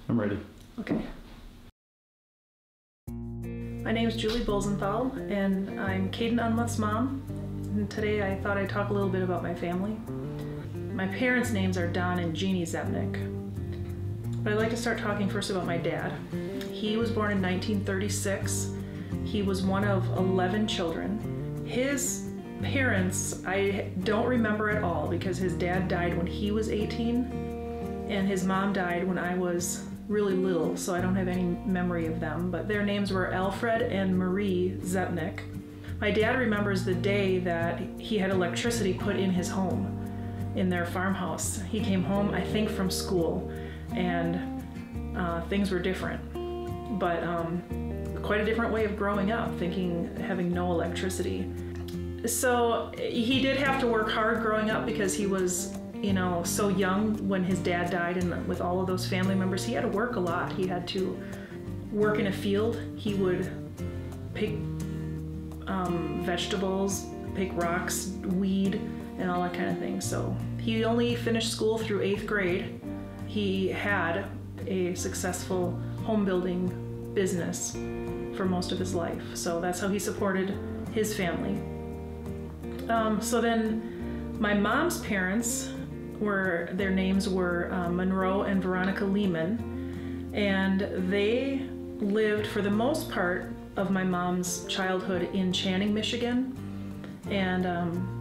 I'm ready. Okay. My name is Julie Bolzenthal, and I'm Caden Unmuth's mom. And today I thought I'd talk a little bit about my family. My parents' names are Don and Jeannie Zepnick. But I'd like to start talking first about my dad. He was born in 1936. He was one of 11 children. His parents, I don't remember at all because his dad died when he was 18 and his mom died when I was really little, so I don't have any memory of them, but their names were Alfred and Marie Zepnick. My dad remembers the day that he had electricity put in his home, in their farmhouse. He came home, I think, from school, and things were different, but quite a different way of growing up, having no electricity. So he did have to work hard growing up because he was, so young when his dad died, and with all of those family members, he had to work a lot. He had to work in a field. He would pick vegetables, pick rocks, weed, and all that kind of thing. So he only finished school through 8th grade. He had a successful home building business for most of his life. So that's how he supported his family. So then my mom's parents their names were Monroe and Veronica Lehman, and they lived for the most part of my mom's childhood in Channing, Michigan, and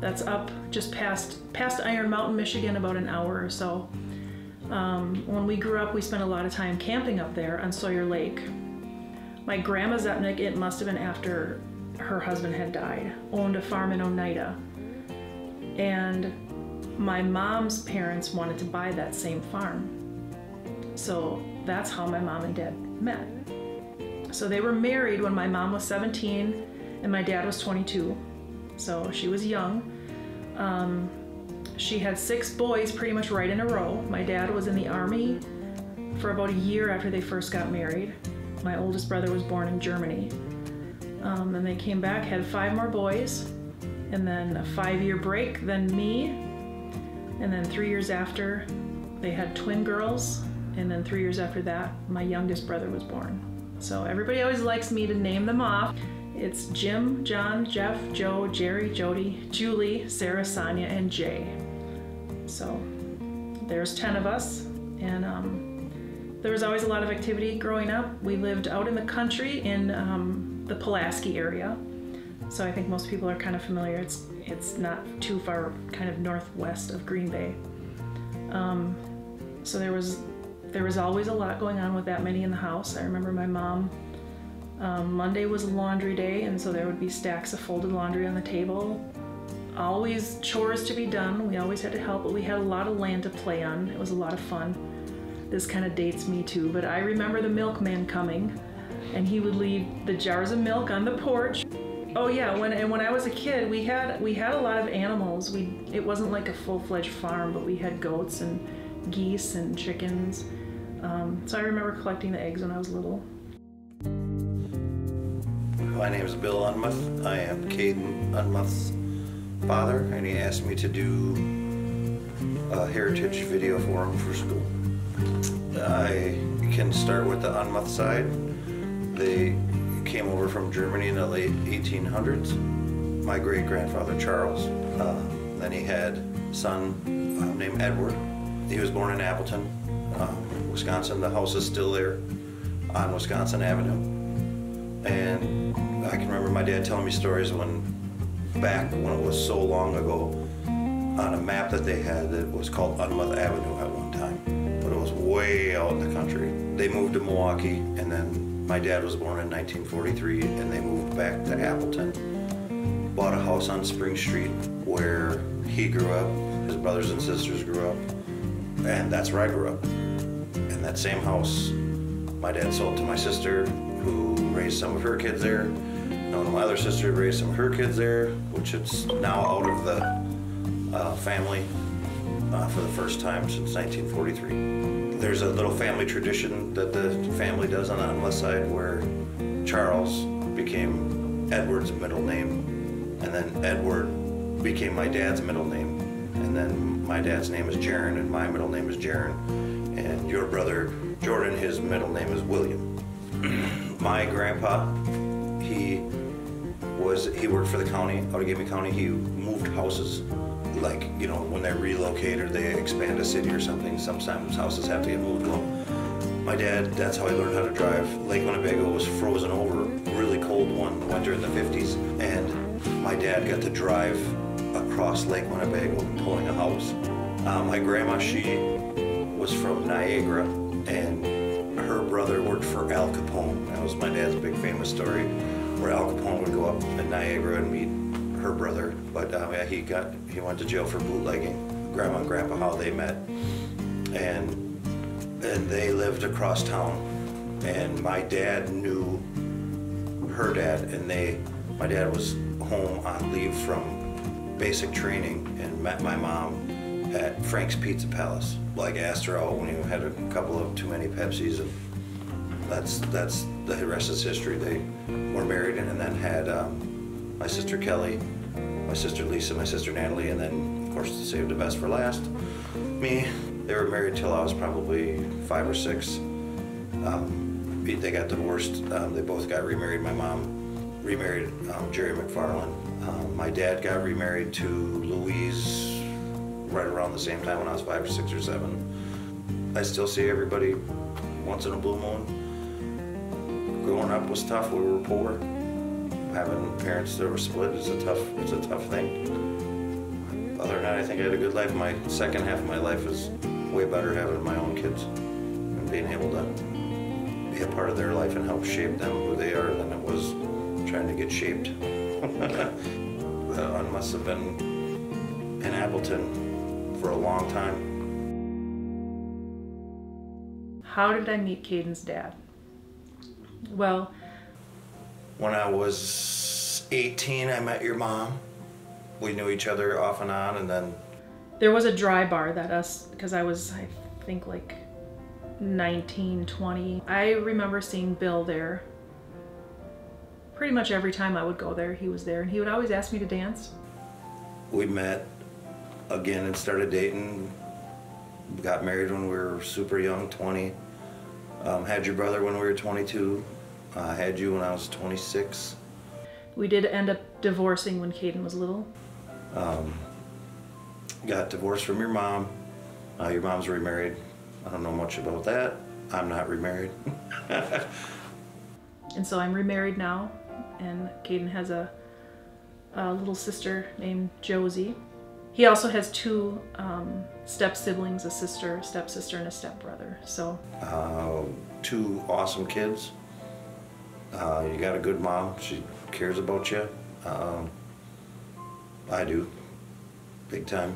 that's up just past Iron Mountain, Michigan, about an hour or so. When we grew up, we spent a lot of time camping up there on Sawyer Lake. My grandma Zepnick, it must have been after her husband had died, owned a farm in Oneida, and my mom's parents wanted to buy that same farm. So that's how my mom and dad met. So they were married when my mom was 17 and my dad was 22. So she was young. She had 6 boys pretty much right in a row. My dad was in the Army for about a year after they first got married. My oldest brother was born in Germany. And they came back, had 5 more boys, and then a 5-year break, then me, and then 3 years after, they had twin girls, and then 3 years after that, my youngest brother was born. So everybody always likes me to name them off. It's Jim, John, Jeff, Joe, Jerry, Jody, Julie, Sarah, Sonia, and Jay. So there's 10 of us, and there was always a lot of activity growing up. We lived out in the country in the Pulaski area. So I think most people are kind of familiar. It's not too far, kind of northwest of Green Bay. So there was always a lot going on with that many in the house. I remember my mom, Monday was laundry day, and so there would be stacks of folded laundry on the table. Always chores to be done. We always had to help, but we had a lot of land to play on. It was a lot of fun. This kind of dates me too, but I remember the milkman coming, and he would leave the jars of milk on the porch. Oh yeah, when I was a kid, we had a lot of animals. It wasn't like a full-fledged farm, but we had goats and geese and chickens. So I remember collecting the eggs when I was little. My name is Bill Unmuth. I am Caden Unmuth's father, and he asked me to do a heritage video for him for school. I can start with the Unmuth side. They came over from Germany in the late 1800s. My great-grandfather Charles. Then he had a son named Edward. He was born in Appleton, Wisconsin. The house is still there on Wisconsin Avenue. And I can remember my dad telling me stories back when it was so long ago, on a map that they had that was called Unmuth Avenue at one time, but it was way out in the country. They moved to Milwaukee, and then my dad was born in 1943, and they moved back to Appleton, bought a house on Spring Street where he grew up, his brothers and sisters grew up, and that's where I grew up. And that same house, my dad sold to my sister, who raised some of her kids there. One of my other sisters raised some of her kids there, which it's now out of the family for the first time since 1943. There's a little family tradition that the family does on the Unmuth side where Charles became Edward's middle name, and then Edward became my dad's middle name, and then my dad's name is Jaron, and my middle name is Jaron, and your brother Jordan, his middle name is William. My grandpa, he worked for the county, Outagamie County. He moved houses, like, you know, when they relocate or they expand a city or something, sometimes houses have to get moved. Well, my dad, that's how he learned how to drive. Lake Winnebago was frozen over, really cold one winter in the 50s, and my dad got to drive across Lake Winnebago pulling a house. My grandma, she was from Niagara, and her brother worked for Al Capone. That was my dad's big famous story, where Al Capone would go up in Niagara and meet her brother. But yeah, he went to jail for bootlegging. Grandma and Grandpa, how they met, and they lived across town. And my dad knew her dad, and my dad was home on leave from basic training and met my mom at Frank's Pizza Palace. Like, asked her out when he had a couple of too many Pepsis, and that's the rest is history. They were married and then had my sister Kelly, my sister Lisa, my sister Natalie, and then of course saved the best for last, me. They were married till I was probably 5 or 6. They got divorced. They both got remarried. My mom remarried Jerry McFarland. My dad got remarried to Louise right around the same time when I was 5 or 6 or 7. I still see everybody once in a blue moon. Growing up was tough. We were poor. Having parents that were split is a tough thing. Other than that, I think I had a good life. My second half of my life is way better having my own kids and being able to be a part of their life and help shape them who they are than it was trying to get shaped. I must have been in Appleton for a long time. How did I meet Caden's dad? Well, when I was 18, I met your mom. We knew each other off and on, and then there was a dry bar because I was, I think, like 19, 20. I remember seeing Bill there. Pretty much every time I would go there, he was there, and he would always ask me to dance. We met again and started dating. Got married when we were super young, 20. Had your brother when we were 22. Had you when I was 26. We did end up divorcing when Caden was little. Got divorced from your mom. Your mom's remarried. I don't know much about that. I'm not remarried. And so I'm remarried now, and Caden has a little sister named Josie. He also has 2 step siblings, a stepsister, and a stepbrother. So 2 awesome kids. You got a good mom. She cares about you. I do, big time.